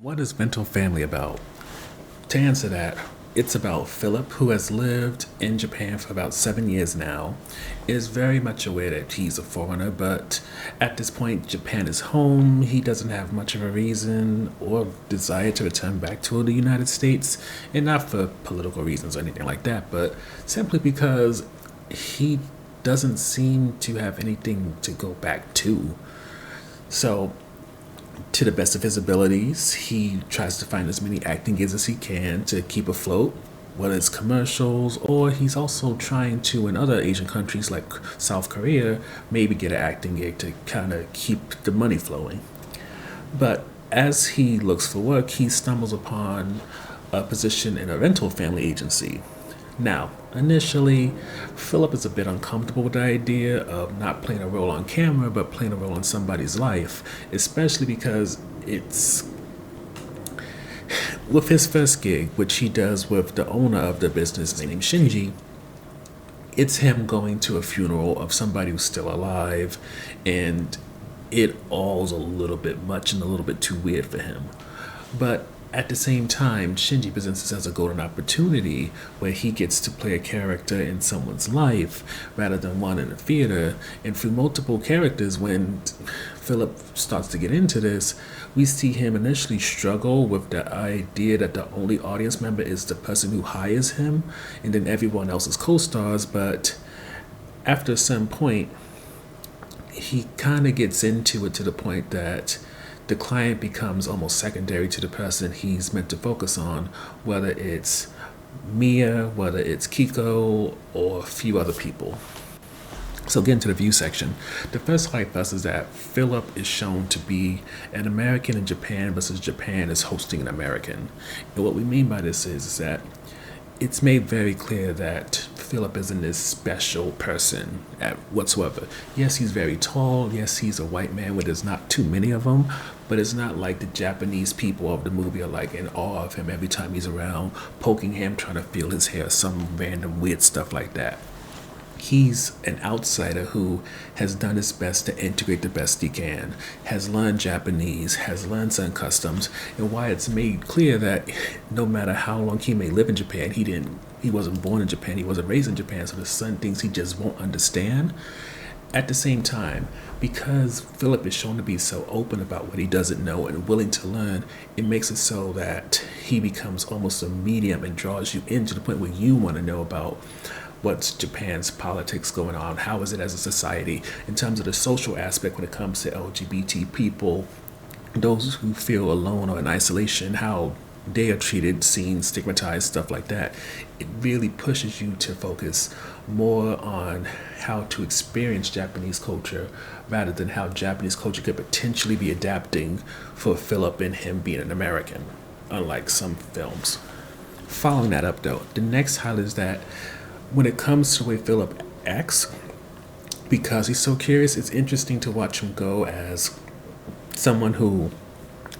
What is Mental Family about? To answer that, it's about Philip, who has lived in Japan for about 7 years now, is very much aware that he's a foreigner, but at this point, Japan is home. He doesn't have much of a reason or desire to return back to the United States, and not for political reasons or anything like that, but simply because he doesn't seem to have anything to go back to. So to the best of his abilities, he tries to find as many acting gigs as he can to keep afloat, whether it's commercials or he's also trying to, in other Asian countries like South Korea, maybe get an acting gig to kind of keep the money flowing. But as he looks for work, he stumbles upon a position in a rental family agency. Now, initially, Philip is a bit uncomfortable with the idea of not playing a role on camera, but playing a role in somebody's life, especially because it's with his first gig, which he does with the owner of the business named Shinji. It's him going to a funeral of somebody who's still alive, and it all's a little bit much and a little bit too weird for him. But at the same time, Shinji presents this as a golden opportunity where he gets to play a character in someone's life rather than one in a theater. And through multiple characters, when Philip starts to get into this, we see him initially struggle with the idea that the only audience member is the person who hires him, and then everyone else is co-stars. But after some point, he kind of gets into it to the point that the client becomes almost secondary to the person he's meant to focus on, whether it's Mia, whether it's Kiko, or a few other people. So getting to the view section, the first highlight for us is that Philip is shown to be an American in Japan versus Japan is hosting an American. And what we mean by this is that it's made very clear that Philip isn't this special person whatsoever. Yes, he's very tall. Yes, he's a white man where there's not too many of them, but it's not like the Japanese people of the movie are like in awe of him every time he's around, poking him, trying to feel his hair, some random weird stuff like that. He's an outsider who has done his best to integrate the best he can, has learned Japanese, has learned some customs, and why it's made clear that no matter how long he may live in Japan, he wasn't born in Japan, he wasn't raised in Japan, so there's certain things he just won't understand. At the same time, because Philip is shown to be so open about what he doesn't know and willing to learn, it makes it so that he becomes almost a medium and draws you in to the point where you want to know about what's Japan's politics going on, how is it as a society, in terms of the social aspect when it comes to LGBT people, those who feel alone or in isolation, how they are treated, seen, stigmatized, stuff like that. It really pushes you to focus more on how to experience Japanese culture rather than how Japanese culture could potentially be adapting for Philip and him being an American, unlike some films. Following that up though, the next highlight is that when it comes to the way Philip acts, because he's so curious, it's interesting to watch him go as someone who,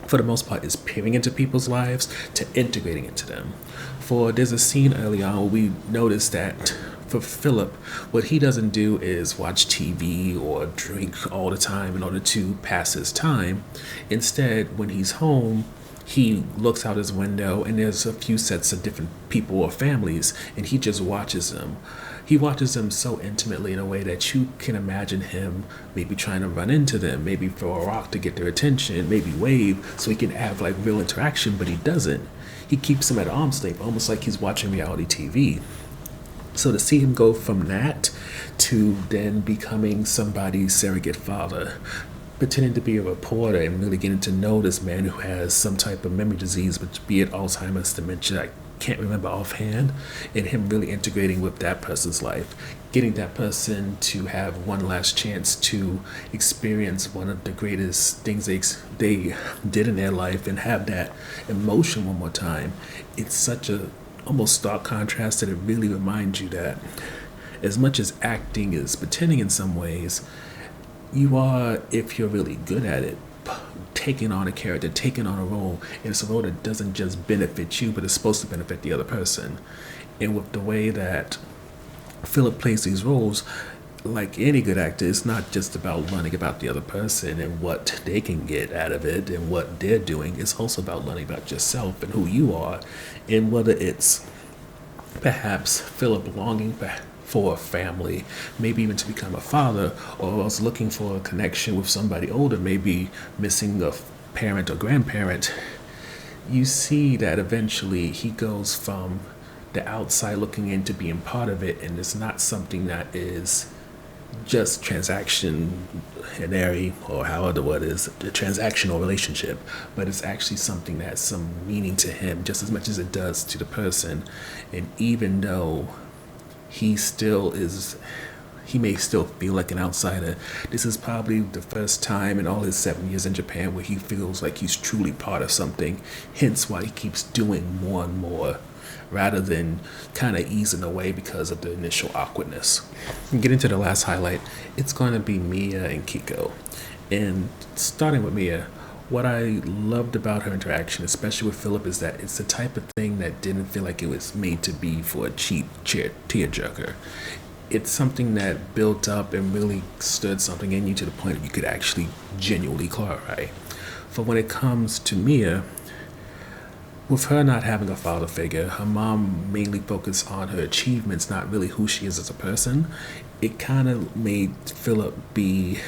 for the most part, is peering into people's lives to integrating into them. For there's a scene early on where we notice that for Philip, what he doesn't do is watch TV or drink all the time in order to pass his time. Instead, when he's home, he looks out his window and there's a few sets of different people or families, and he just watches them. He watches them so intimately in a way that you can imagine him maybe trying to run into them, maybe throw a rock to get their attention, maybe wave so he can have like real interaction, but he doesn't. He keeps them at arm's length, almost like he's watching reality TV. So to see him go from that to then becoming somebody's surrogate father, pretending to be a reporter and really getting to know this man who has some type of memory disease, which be it Alzheimer's, dementia, I can't remember offhand, and him really integrating with that person's life, getting that person to have one last chance to experience one of the greatest things they did in their life and have that emotion one more time. It's such a almost stark contrast that it really reminds you that as much as acting is pretending in some ways, you are, if you're really good at it, taking on a character, taking on a role, and it's a role that doesn't just benefit you, but it's supposed to benefit the other person. And with the way that Philip plays these roles, like any good actor, it's not just about learning about the other person and what they can get out of it and what they're doing. It's also about learning about yourself and who you are, and whether it's perhaps Philip longing for a family, maybe even to become a father, or else looking for a connection with somebody older, maybe missing a parent or grandparent. You see that eventually he goes from the outside looking in to being part of it, and it's not something that is just transactionary, or however the word is, a transactional relationship, but it's actually something that has some meaning to him just as much as it does to the person. And even though he still is, he may still feel like an outsider, this is probably the first time in all his 7 years in Japan where he feels like he's truly part of something, hence why he keeps doing more and more rather than kind of easing away because of the initial awkwardness. And getting to the last highlight, it's going to be Mia and Kiko. And starting with Mia, what I loved about her interaction, especially with Philip, is that it's the type of thing that didn't feel like it was made to be for a cheap tearjerker. It's something that built up and really stood something in you to the point that you could actually genuinely cry. For when it comes to Mia, with her not having a father figure, her mom mainly focused on her achievements, not really who she is as a person. It kind of made Philip be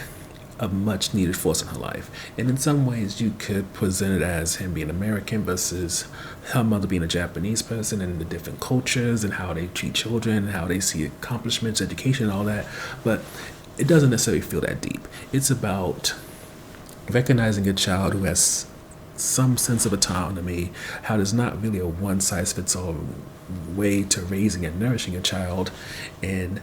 a much needed force in her life. And in some ways, you could present it as him being American versus her mother being a Japanese person, and the different cultures and how they treat children, how they see accomplishments, education, and all that. But it doesn't necessarily feel that deep. It's about recognizing a child who has some sense of autonomy, how there's not really a one size fits all way to raising and nourishing a child, and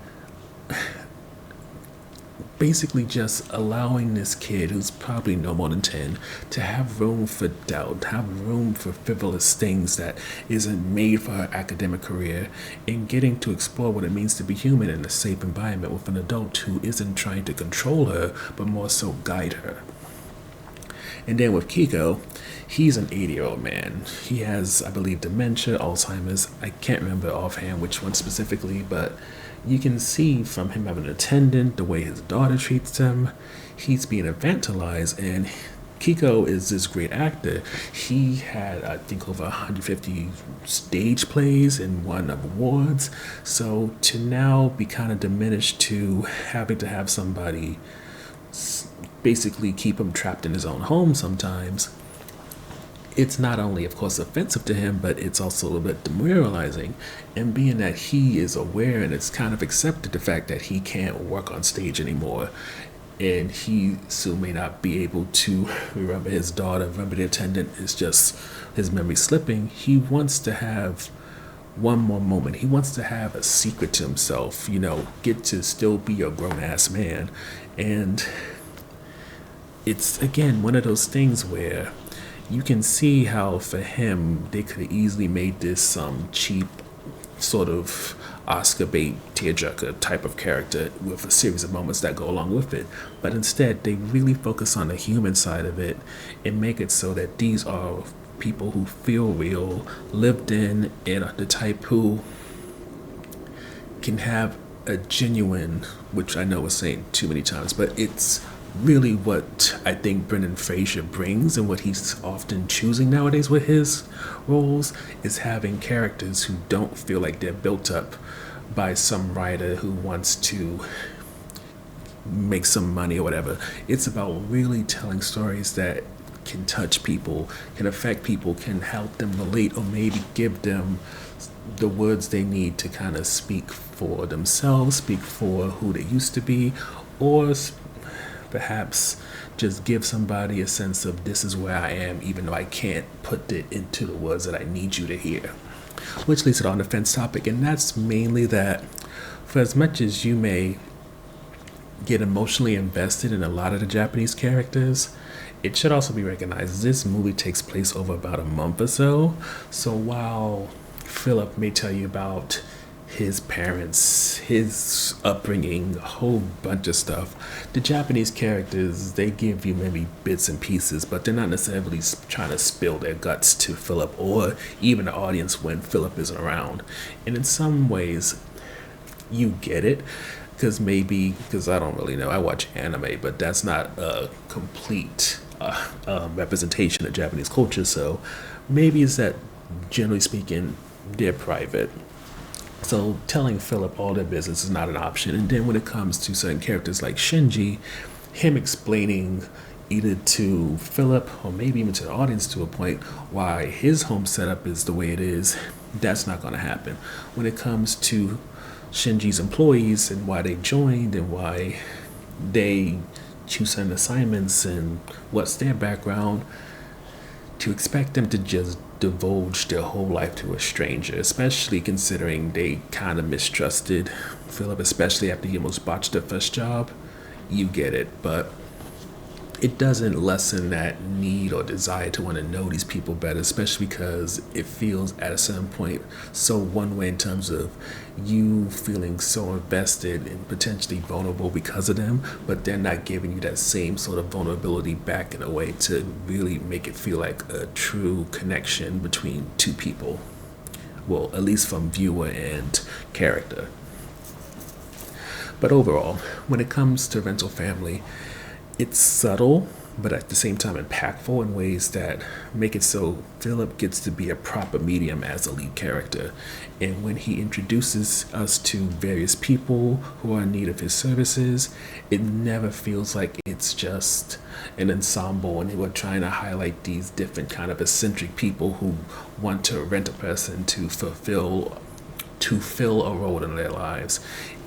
basically just allowing this kid, who's probably no more than 10, to have room for doubt, have room for frivolous things that isn't made for her academic career, and getting to explore what it means to be human in a safe environment with an adult who isn't trying to control her, but more so guide her. And then with Kiko, he's an 80-year-old man. He has, I believe, dementia, Alzheimer's. I can't remember offhand which one specifically, but you can see from him having an attendant, the way his daughter treats him, he's being infantilized. And Kiko is this great actor. He had, I think, over 150 stage plays and won awards. So to now be kind of diminished to having to have somebody basically keep him trapped in his own home sometimes, it's not only, of course, offensive to him, but it's also a little bit demoralizing. And being that he is aware and it's kind of accepted the fact that he can't work on stage anymore, and he still may not be able to remember his daughter, remember the attendant, it's just his memory slipping. He wants to have one more moment. He wants to have a secret to himself, get to still be a grown-ass man. And it's, again, one of those things where you can see how for him they could have easily made this cheap sort of Oscar bait tearjerker type of character with a series of moments that go along with it, but instead they really focus on the human side of it and make it so that these are people who feel real, lived in, and are the type who can have a genuine, which I know is saying too many times, but it's really what I think Brendan Fraser brings, and what he's often choosing nowadays with his roles, is having characters who don't feel like they're built up by some writer who wants to make some money or whatever. It's about really telling stories that can touch people, can affect people, can help them relate, or maybe give them the words they need to kind of speak for themselves, speak for who they used to be, or perhaps just give somebody a sense of, this is where I am, even though I can't put it into the words that I need you to hear. Which leads to the on the fence topic, and that's mainly that for as much as you may get emotionally invested in a lot of the Japanese characters, it should also be recognized this movie takes place over about a month or so. So while Philip may tell you about his parents, his upbringing, a whole bunch of stuff, the Japanese characters, they give you maybe bits and pieces, but they're not necessarily trying to spill their guts to Philip or even the audience when Philip isn't around. And in some ways, you get it. because maybe, because I don't really know, I watch anime, but that's not a complete representation of Japanese culture. So maybe it's that, generally speaking, they're private. So telling Philip all their business is not an option. And then when it comes to certain characters like Shinji, him explaining either to Philip or maybe even to the audience to a point why his home setup is the way it is, that's not going to happen. When it comes to Shinji's employees and why they joined and why they choose certain assignments and what's their background, to expect them to just divulge their whole life to a stranger, especially considering they kind of mistrusted Philip, especially after he almost botched their first job, you get it. But it doesn't lessen that need or desire to want to know these people better, especially because it feels at a certain point so one way in terms of you feeling so invested and potentially vulnerable because of them, but they're not giving you that same sort of vulnerability back in a way to really make it feel like a true connection between two people. Well, at least from viewer and character. But overall, when it comes to Rental Family, it's subtle, but at the same time impactful in ways that make it so Philip gets to be a proper medium as a lead character. And when he introduces us to various people who are in need of his services, it never feels like it's just an ensemble and we're trying to highlight these different kind of eccentric people who want to rent a person to fill a role in their lives.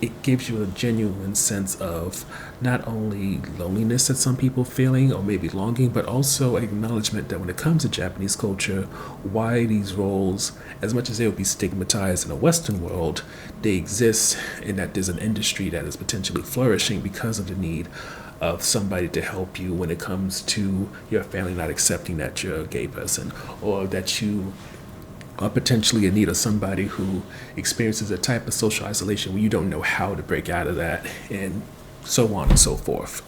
It gives you a genuine sense of not only loneliness that some people feeling or maybe longing, but also acknowledgement that when it comes to Japanese culture, why these roles, as much as they would be stigmatized in a Western world, they exist, and that there's an industry that is potentially flourishing because of the need of somebody to help you when it comes to your family not accepting that you're a gay person, or that you are potentially in need of somebody who experiences a type of social isolation where you don't know how to break out of that, and so on and so forth.